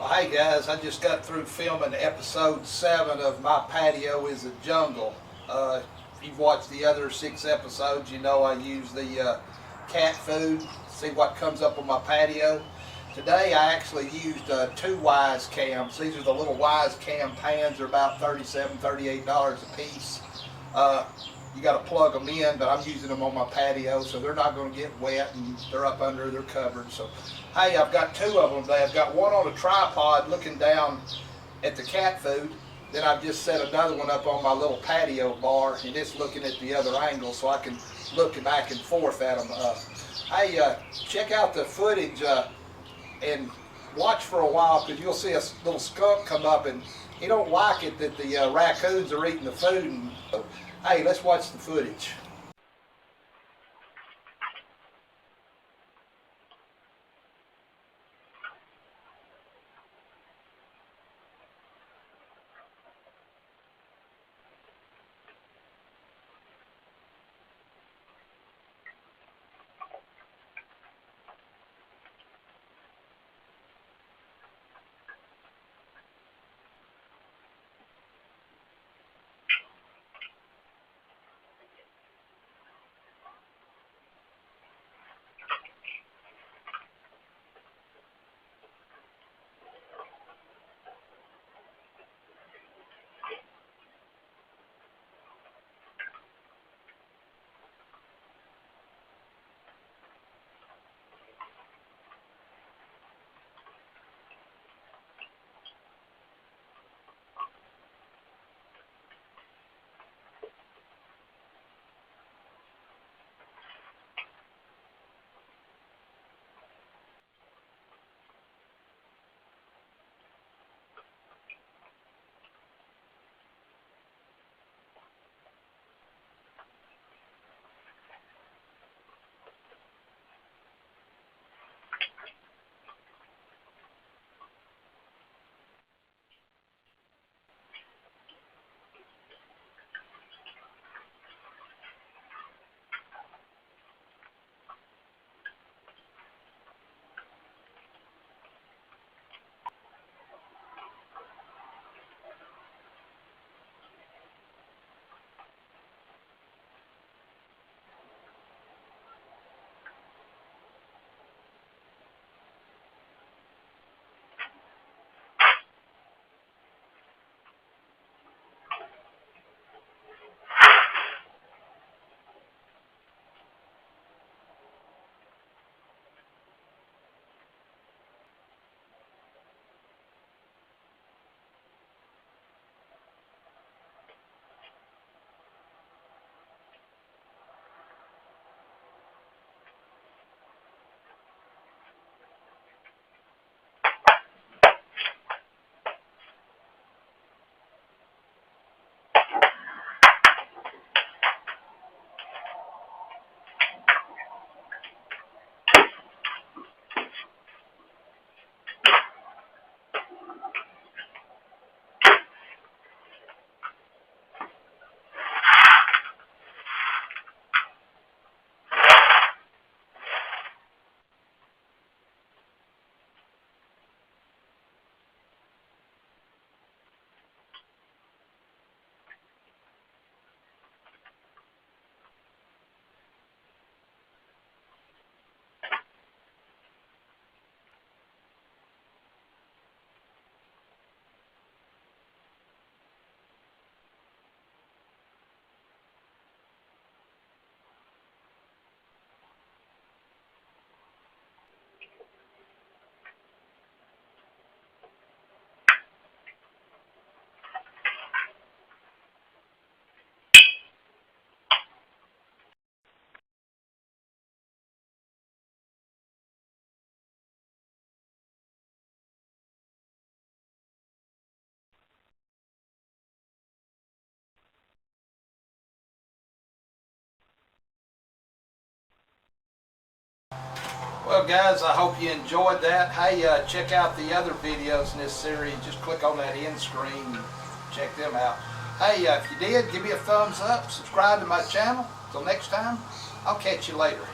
Well, hey guys, I just got through filming episode 7 of My Patio is a Jungle. If you've watched the other 6 episodes, you know I use the cat food, see what comes up on my patio. Today I actually used 2 Wyze Cams. These are the little Wyze Cam Pans. They're about $37, $38 a piece. You got to plug them in, but I'm using them on my patio, so they're not going to get wet, and they're up under, they're covered. So, hey, I've got 2 of them today. I've got one on a tripod looking down at the cat food. Then I've just set another one up on my little patio bar, and it's looking at the other angle, so I can look back and forth at them. Hey, check out the footage and watch for a while, because you'll see a little skunk come up, and he don't like it that the raccoons are eating the food. And, hey, let's watch the footage. Well guys, I hope you enjoyed that. Hey, check out the other videos in this series. Just click on that end screen and check them out. Hey, if you did, give me a thumbs up, subscribe to my channel. Till next time, I'll catch you later.